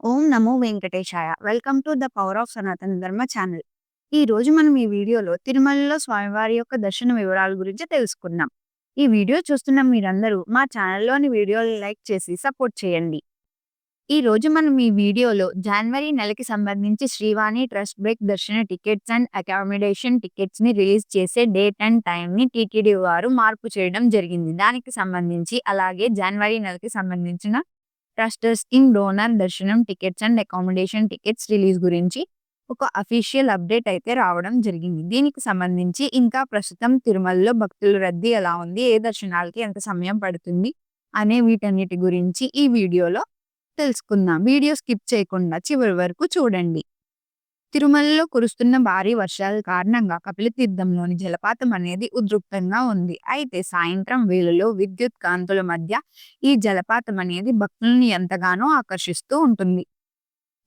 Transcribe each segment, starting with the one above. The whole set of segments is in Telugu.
Om Namo Venkatesaya. Welcome to the power of సనాతన ధర్మ ఛానల్. ఈరోజు మనం ఈ వీడియోలో తిరుమలలో స్వామివారి యొక్క దర్శన వివరాల గురించి తెలుసుకుందాం. ఈ వీడియో చూస్తున్న మీరందరూ మా ఛానల్లోని వీడియోలు లైక్ చేసి సపోర్ట్ చేయండి. ఈరోజు మనం ఈ వీడియోలో జనవరి నెలకి సంబంధించి శ్రీవాణి ట్రస్ట్ బ్రేక్ దర్శన టికెట్స్ అండ్ అకామిడేషన్ టికెట్స్ని రిలీజ్ చేసే డేట్ అండ్ టైంని టీటీడీ వారు మార్పు చేయడం జరిగింది. దానికి సంబంధించి అలాగే జనవరి నెలకి సంబంధించిన ట్రస్టర్స్ ఇన్ డోనర్ దర్శనం tickets and accommodation tickets release గురించి ఒక అఫీషియల్ అప్డేట్ అయితే రావడం జరిగింది. దీనికి సంబంధించి ఇంకా ప్రస్తుతం తిరుమలలో భక్తుల రద్దీ ఎలా ఉంది, ఏ దర్శనాలకి ఎంత సమయం పడుతుంది అనే వీటన్నిటి గురించి ఈ వీడియోలో తెలుసుకుందాం. వీడియో స్కిప్ చేయకుండా చివరి వరకు చూడండి. తిరుమలలో కురుస్తున్న భారీ వర్షాల కారణంగా కపిలతీర్థంలోని జలపాతం అనేది ఉధృతంగా ఉంది. అయితే సాయంత్రం వేళలో విద్యుత్ కాంతుల మధ్య ఈ జలపాతం అనేది భక్తుల్ని ఎంతగానో ఆకర్షిస్తూ ఉంటుంది.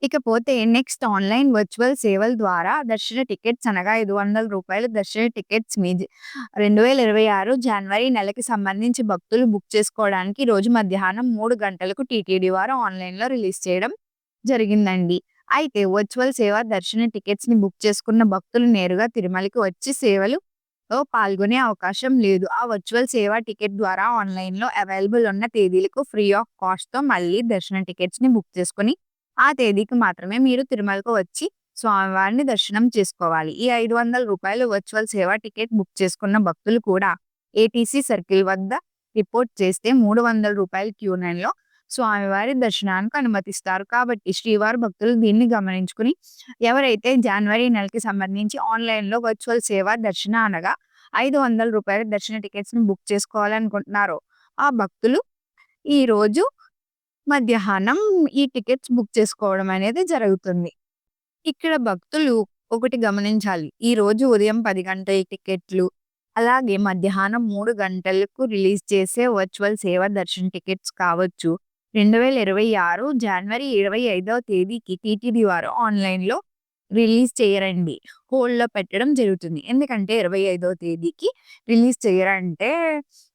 ఇకపోతే నెక్స్ట్ ఆన్లైన్ వర్చువల్ సేవల ద్వారా దర్శన టికెట్స్ అనగా రూ. 500 దర్శన టికెట్స్ మీ 2026 జనవరి నెలకి సంబంధించి భక్తులు బుక్ చేసుకోవడానికి రోజు మధ్యాహ్నం 3 గంటలకు టీటీడీ వారు ఆన్లైన్లో రిలీజ్ చేయడం జరిగిందండి. అయితే వర్చువల్ సేవ దర్శన టికెట్స్ ని బుక్ చేసుకున్న భక్తులు నేరుగా తిరుమలకి వచ్చి సేవలు పాల్గొనే అవకాశం లేదు. ఆ వర్చువల్ సేవ టికెట్ ద్వారా ఆన్లైన్లో అవైలబుల్ ఉన్న తేదీలకు ఫ్రీ ఆఫ్ కాస్ట్తో మళ్ళీ దర్శన టికెట్స్ ని బుక్ చేసుకుని ఆ తేదీకి మాత్రమే మీరు తిరుమలకు వచ్చి స్వామివారిని దర్శనం చేసుకోవాలి. ఈ రూ. 500 వర్చువల్ సేవ టికెట్ బుక్ చేసుకున్న భక్తులు కూడా ఏటీసీ సర్కిల్ వద్ద రిపోర్ట్ చేస్తే రూ. 300 క్యూ9లో స్వామివారి దర్శనానికి అనుమతిస్తారు. కాబట్టి శ్రీవారి భక్తులు దీన్ని గమనించుకుని ఎవరైతే జనవరి నెలకి సంబంధించి ఆన్లైన్లో వర్చువల్ సేవ దర్శన అనగా రూ. 500 దర్శన టికెట్స్ని బుక్ చేసుకోవాలనుకుంటున్నారో ఆ భక్తులు ఈ రోజు మధ్యాహ్నం ఈ టికెట్స్ బుక్ చేసుకోవడం అనేది జరుగుతుంది. ఇక్కడ భక్తులు ఒకటి గమనించాలి. ఈ రోజు ఉదయం 10 గంటల టికెట్లు, అలాగే మధ్యాహ్నం 3 గంటలకు రిలీజ్ చేసే వర్చువల్ సేవ దర్శన టికెట్స్ కావచ్చు 2026 జనవరి 25వ తేదీకి టీటీడీ వారు ఆన్లైన్లో రిలీజ్ చేయరండి. హోల్డ్లో పెట్టడం జరుగుతుంది. ఎందుకంటే 25వ తేదీకి రిలీజ్ చేయరంటే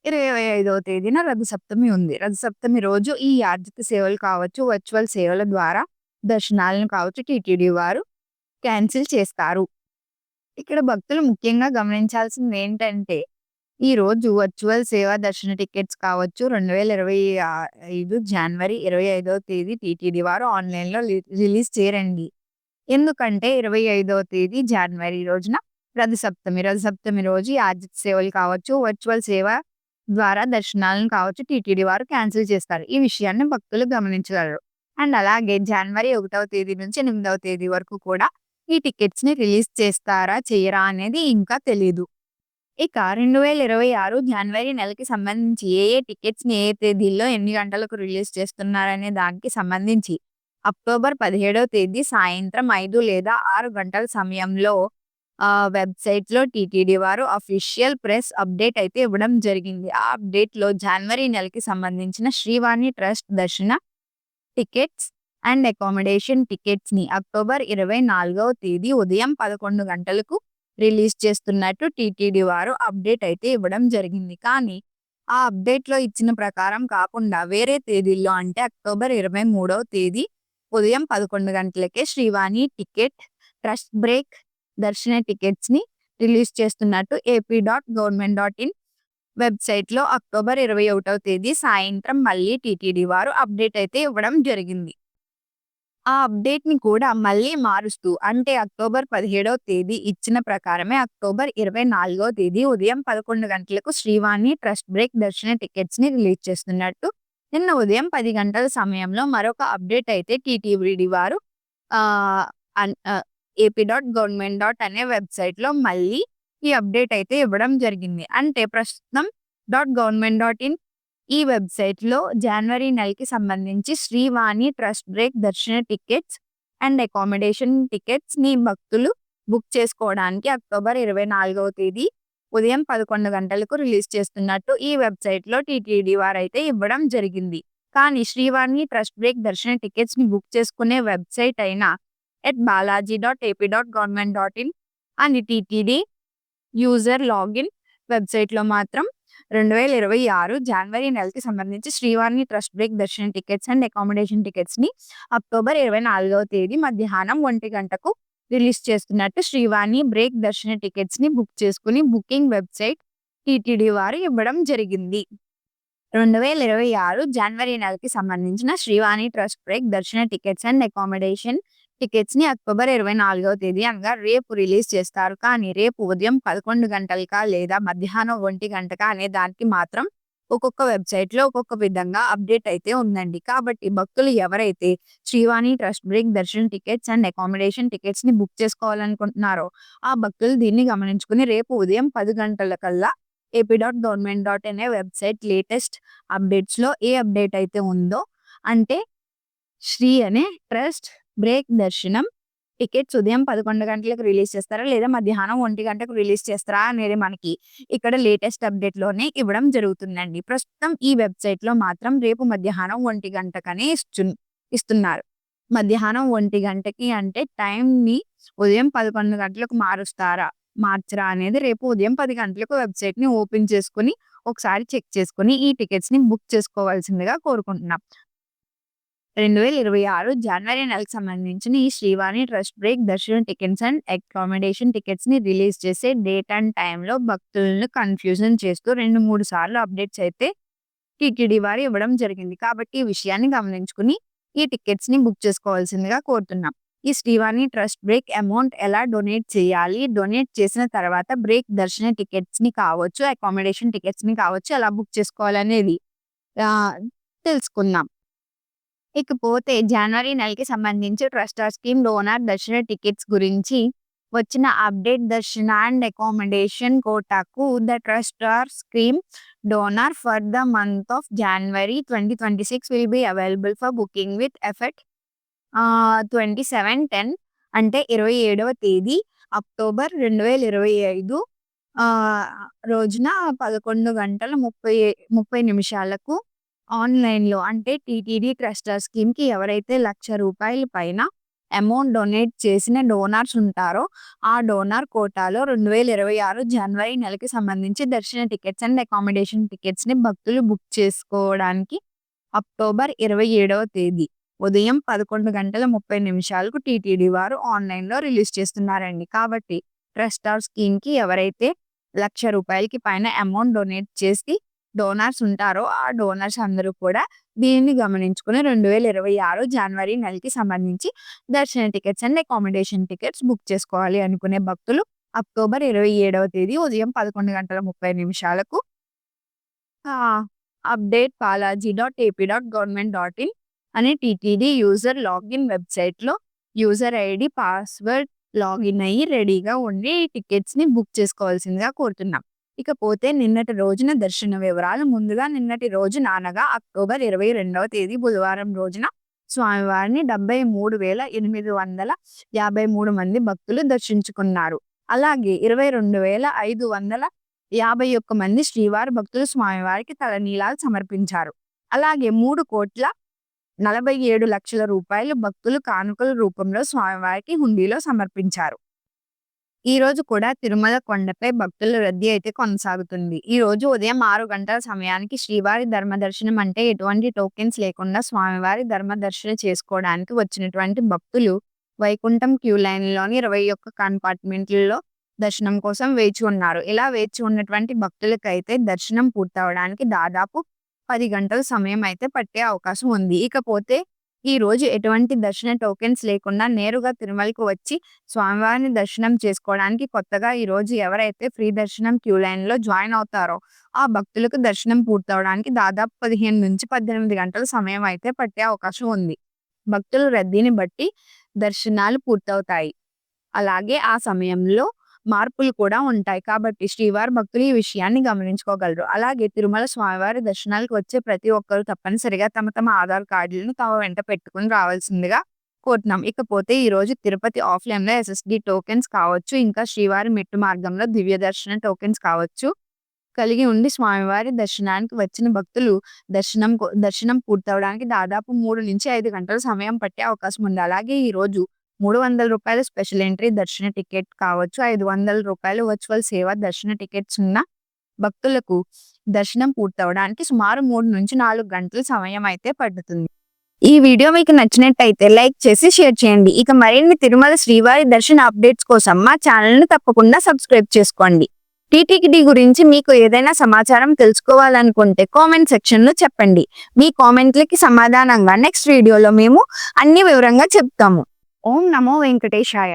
25వ తేదీన రథసప్తమి ఉంది. రథసప్తమి రోజు ఈ ఆర్జిత సేవలు కావచ్చు, వర్చువల్ సేవల ద్వారా దర్శనాలను కావచ్చు టీటీడీ వారు క్యాన్సిల్ చేస్తారు. ఇక్కడ భక్తులు ముఖ్యంగా గమనించాల్సింది ఏంటంటే ఈ రోజు వర్చువల్ సేవ దర్శన టికెట్స్ కావచ్చు 2025 జనవరి 25వ తేదీ టీటీడీ వారు ఆన్లైన్లో రిలీజ్ చేయరండి. ఎందుకంటే 25వ తేదీ జనవరి రోజున రథసప్తమి రోజు ఈ ఆర్జిత సేవలు కావచ్చు, వర్చువల్ సేవ ద్వారా దర్శనాలను కావచ్చు టీటీడీ వారు క్యాన్సిల్ చేస్తారు. ఈ విషయాన్ని భక్తులు గమనించగలరు. అండ్ అలాగే జనవరి 1వ తేదీ నుంచి 8వ తేదీ వరకు కూడా ఈ టికెట్స్ని రిలీజ్ చేస్తారా చెయ్యరా అనేది ఇంకా తెలీదు. ఇక 2026 జనవరి నెలకి సంబంధించి ఏ టికెట్స్ని ఏ తేదీల్లో ఎన్ని గంటలకు రిలీజ్ చేస్తున్నారనే దానికి సంబంధించి అక్టోబర్ 17వ తేదీ సాయంత్రం 5 లేదా 6 గంటల సమయంలో వెబ్సైట్లో టీటీడీ వారు అఫీషియల్ ప్రెస్ అప్డేట్ అయితే ఇవ్వడం జరిగింది. ఆ అప్డేట్లో జనవరి నెలకి సంబంధించిన శ్రీవాణి ట్రస్ట్ దర్శన టికెట్స్ అండ్ అకామిడేషన్ టికెట్స్ని అక్టోబర్ 24వ తేదీ ఉదయం 11 గంటలకు రిలీజ్ చేస్తున్నట్టు టీటీడీ వారు అప్డేట్ అయితే ఇవ్వడం జరిగింది. కానీ ఆ అప్డేట్లో ఇచ్చిన ప్రకారం కాకుండా వేరే తేదీల్లో అంటే అక్టోబర్ 23వ తేదీ ఉదయం 11 గంటలకే శ్రీవాణి టికెట్ ట్రస్ట్ బ్రేక్ దర్శన టికెట్స్ని రిలీజ్ చేస్తున్నట్టు ap.government.in వెబ్సైట్లో అక్టోబర్ 21వ తేదీ సాయంత్రం మళ్ళీ టీటీడీ వారు అప్డేట్ అయితే ఇవ్వడం జరిగింది. ఆ అప్డేట్‌ని కూడా మళ్ళీ మారుస్తూ అంటే అక్టోబర్ 17వ తేదీ ఇచ్చిన ప్రకారమే అక్టోబర్ 24వ తేదీ ఉదయం 11 గంటలకు శ్రీవాణి ట్రస్ట్ బ్రేక్ దర్శన టికెట్స్‌ని రిలీజ్ చేస్తున్నట్టు నిన్న ఉదయం 10 గంటల సమయంలో మరొక అప్డేట్ అయితే టీటీడీ వారు ap.government. అనే వెబ్సైట్లో మళ్ళీ ఈ అప్డేట్ అయితే ఇవ్వడం జరిగింది. అంటే ప్రస్తుతం .government.in ఈ వెబ్సైట్లో జనవరి నెలకి సంబంధించి శ్రీవాణి ట్రస్ట్ బ్రేక్ దర్శన టికెట్స్ అండ్ అకామిడేషన్ టికెట్స్ని భక్తులు బుక్ చేసుకోవడానికి అక్టోబర్ 24వ తేదీ ఉదయం 11 గంటలకు రిలీజ్ చేస్తున్నట్టు ఈ వెబ్సైట్లో టీటీడీ వారు అయితే ఇవ్వడం జరిగింది. కానీ శ్రీవాణి ట్రస్ట్ బ్రేక్ దర్శన టికెట్స్ని బుక్ చేసుకునే వెబ్సైట్ అయిన @balaji.ap.government.in అని టీటీడీ యూజర్ లాగిన్ వెబ్సైట్లో మాత్రం 2026 జనవరి నెలకి సంబంధించి శ్రీవాణి ట్రస్ట్ బ్రేక్ దర్శన టికెట్స్ అండ్ అకామిడేషన్ టికెట్స్‌ని అక్టోబర్ 24వ తేదీ మధ్యాహ్నం 1 గంటకు రిలీజ్ చేస్తున్నట్టు శ్రీవాణి బ్రేక్ దర్శన టికెట్స్‌ని బుక్ చేసుకొని బుకింగ్ వెబ్‌సైట్ టీటీడీ వారు ఇవ్వడం జరిగింది. 2026 జనవరి నెలకి సంబంధించిన శ్రీవాణి ట్రస్ట్ బ్రేక్ దర్శన టికెట్స్ అండ్ అకామిడేషన్ టికెట్స్‌ని అక్టోబర్ 24వ తేదీ అనగా రేపు రిలీజ్ చేస్తారు. కానీ రేపు ఉదయం 11 గంటలకా లేదా మధ్యాహ్నం 1 గంటకా అనే దానికి మాత్రం ఒక్కొక్క వెబ్‌సైట్‌లో ఒక్కొక్క విధంగా అప్డేట్ అయితే ఉందండి. కాబట్టి భక్తులు ఎవరైతే శ్రీవాణి ట్రస్ట్ బ్రేక్ దర్శన టికెట్స్ అండ్ అకామిడేషన్ టికెట్స్‌ని బుక్ చేసుకోవాలనుకుంటున్నారో ఆ భక్తులు దీన్ని గమనించుకొని రేపు ఉదయం 10 గంటలకల్లా ఏపీ.గవర్నమెంట్.ఇన్ అనే వెబ్‌సైట్ లేటెస్ట్ అప్డేట్స్‌లో ఏ అప్డేట్ అయితే ఉందో అంటే శ్రీ అనే ట్రస్ట్ బ్రేక్ దర్శనం టికెట్స్ ఉదయం 11 గంటలకు రిలీజ్ చేస్తారా? లేదా మధ్యాహ్నం 1 గంటకు రిలీజ్ చేస్తారా? అనేది మనకి ఇక్కడ లేటెస్ట్ అప్డేట్‌లోనే ఇవ్వడం జరుగుతుందండి. ప్రస్తుతం ఈ వెబ్‌సైట్‌లో మాత్రం రేపు మధ్యాహ్నం 1 గంటకనే ఇస్తున్నారు. మధ్యాహ్నం 1 గంటకి అంటే టైంని ఉదయం 11 గంటలకు మార్చరా అనేది రేపు ఉదయం 10 గంటలకు వెబ్‌సైట్‌ని ఓపెన్ చేసుకొని ఒకసారి చెక్ చేసుకొని ఈ టికెట్స్‌ని బుక్ చేసుకోవాల్సిందిగా కోరుకుంటున్నాం. 2026 జనవరి నెలకు సంబంధించిన ఈ శ్రీవాణి ట్రస్ట్ బ్రేక్ దర్శన టికెట్స్ అండ్ అకామిడేషన్ టికెట్స్‌ని రిలీజ్ చేసే డేట్ అండ్ టైమ్‌లో భక్తులను కన్‌ఫ్యూజన్ చేస్తూ 2, 3 సార్లు అప్డేట్స్ అయితే టీటీడీ వారు ఇవ్వడం జరిగింది. కాబట్టి ఈ విషయాన్ని గమనించుకొని ఈ టికెట్స్‌ని బుక్ చేసుకోవాల్సిందిగా కోరుతున్నాం. ఈ శ్రీవాణి ట్రస్ట్ బ్రేక్ అమౌంట్ ఎలా డొనేట్ చేయాలి? డొనేట్ చేసిన తర్వాత బ్రేక్ దర్శన టికెట్స్‌ని కావచ్చు, అకామిడేషన్ టికెట్స్‌ని కావచ్చు ఎలా బుక్ చేసుకోవాలనేది తెలుసుకుందాం. ఇకపోతే జనవరి నెలకి సంబంధించి ట్రస్టర్ స్కీమ్ డోనార్ దర్శన టికెట్స్ గురించి వచ్చిన అప్డేట్ దర్శన అండ్ అకామిడేషన్ కోటాకు the trust scheme donor for the month of January 2026 will be available for booking with effect 27/10 అంటే 27వ తేదీ అక్టోబర్ 2025 రోజున 11 గంటల 30 నిమిషాలకు ఆన్‌లైన్‌లో అంటే టీటీడీ ట్రస్టర్ స్కీమ్‌కి ఎవరైతే ₹1,00,000 పైన అమౌంట్ డొనేట్ చేసిన డోనార్స్ ఉంటారో ఆ డోనార్ కోటాలో 2026 జనవరి నెలకి సంబంధించి దర్శన టికెట్స్ అండ్ అకామిడేషన్ టికెట్స్‌ని భక్తులు బుక్ చేసుకోవడానికి అక్టోబర్ 27వ తేదీ ఉదయం 11 గంటల 30 నిమిషాలకు టీటీడీ వారు ఆన్‌లైన్‌లో రిలీజ్ చేస్తున్నారండి. కాబట్టి ట్రస్టర్ స్కీమ్‌కి ఎవరైతే ₹1,00,000 పైన అమౌంట్ డొనేట్ చేసి డోనార్స్ ఉంటారో ఆ డోనార్స్ అందరూ కూడా దీనిని గమనించుకొని 2026 జనవరి నెలకి సంబంధించి దర్శన tickets and accommodation tickets book చేసుకోవాలి అనుకునే భక్తులు అక్టోబర్ 27వ తేదీ ఉదయం 11 గంటల 30 నిమిషాలకు update balaji.ap.government.in అనే టీటీడీ యూజర్ లాగిన్ వెబ్‌సైట్‌లో యూజర్ ఐడీ, పాస్వర్డ్ లాగిన్ అయ్యి రెడీగా ఉండి ఈ టికెట్స్‌ని బుక్ చేసుకోవాల్సిందిగా కోరుతున్నాం. ఇకపోతే నిన్నటి రోజున దర్శన వివరాలు ముందుగా నిన్నటి రోజున అనగా అక్టోబర్ 22వ తేదీ బుధవారం రోజున స్వామివారిని 73,853 మంది భక్తులు దర్శించుకున్నారు. అలాగే 22,551 మంది శ్రీవారి భక్తులు స్వామివారికి తలనీలాలు సమర్పించారు. అలాగే 3,47,00,000 రూపాయలు భక్తులు కానుకల రూపంలో స్వామివారికి హుండీలో సమర్పించారు. ఈ రోజు కూడా తిరుమల కొండపై భక్తుల రద్దీ అయితే కొనసాగుతుంది. ఈ రోజు ఉదయం 6 గంటల సమయానికి శ్రీవారి ధర్మదర్శనం అంటే ఎటువంటి టోకెన్స్ లేకుండా స్వామివారి ధర్మదర్శనం చేసుకోవడానికి వచ్చినటువంటి భక్తులు వైకుంఠం క్యూ లైన్‌లోని 21 కంపార్ట్మెంట్‌లలో దర్శనం కోసం వేచి ఉన్నారు. ఇలా వేచి ఉన్నటువంటి భక్తులకైతే దర్శనం పూర్తవడానికి దాదాపు 10 గంటల సమయం అయితే పట్టే అవకాశం ఉంది. ఇకపోతే ఈ రోజు ఎటువంటి దర్శన టోకెన్స్ లేకుండా నేరుగా తిరుమలకు వచ్చి స్వామివారిని దర్శనం చేసుకోవడానికి కొత్తగా ఈ రోజు ఎవరైతే ఫ్రీ దర్శనం క్యూ లైన్‌లో జాయిన్ అవుతారో ఆ భక్తులకు దర్శనం పూర్తవడానికి దాదాపు 15-18 గంటల సమయం అయితే పట్టే అవకాశం ఉంది. భక్తుల రద్దీని బట్టి దర్శనాలు పూర్తవుతాయి. అలాగే ఆ సమయంలో మార్పులు కూడా ఉంటాయి. కాబట్టి శ్రీవారి భక్తులు ఈ విషయాన్ని గమనించుకోగలరు. అలాగే తిరుమల స్వామివారి దర్శనాలకు వచ్చే ప్రతి ఒక్కరు తప్పనిసరిగా తమ ఆధార్ కార్డులను తమ వెంట పెట్టుకొని రావాల్సిందిగా కోరుతున్నాం. ఇకపోతే ఈ రోజు తిరుపతి ఆఫ్‌లైన్‌లో ఎస్ఎస్‌డి టోకెన్స్ కావచ్చు, ఇంకా శ్రీవారి మెట్టు మార్గంలో దివ్య దర్శన టోకెన్స్ కావచ్చు కలిగి ఉండి స్వామివారి దర్శనానికి వచ్చిన భక్తులు దర్శనం పూర్తవడానికి దాదాపు 3-5 గంటల సమయం పట్టే అవకాశం ఉంది. అలాగే ఈ రోజు ₹300 స్పెషల్ ఎంట్రీ దర్శన టికెట్ కావచ్చు, ₹500 వర్చువల్ సేవ దర్శన టికెట్స్ ఉన్న భక్తులకు దర్శనం పూర్తవడానికి సుమారు 3 నుంచి 4 గంటల సమయం అయితే పడుతుంది. ఈ వీడియో మీకు నచ్చినట్టయితే లైక్ చేసి షేర్ చేయండి. ఇక మరిన్ని తిరుమల శ్రీవారి దర్శన అప్డేట్స్ కోసం మా ఛానల్ను తప్పకుండా సబ్స్క్రైబ్ చేసుకోండి. టీటీడీ గురించి మీకు ఏదైనా సమాచారం తెలుసుకోవాలనుకుంటే కామెంట్ సెక్షన్లో చెప్పండి. మీ కామెంట్లకి సమాధానంగా నెక్స్ట్ వీడియోలో మేము అన్ని వివరంగా చెప్తాము. ఓం నమో వెంకటేశాయ.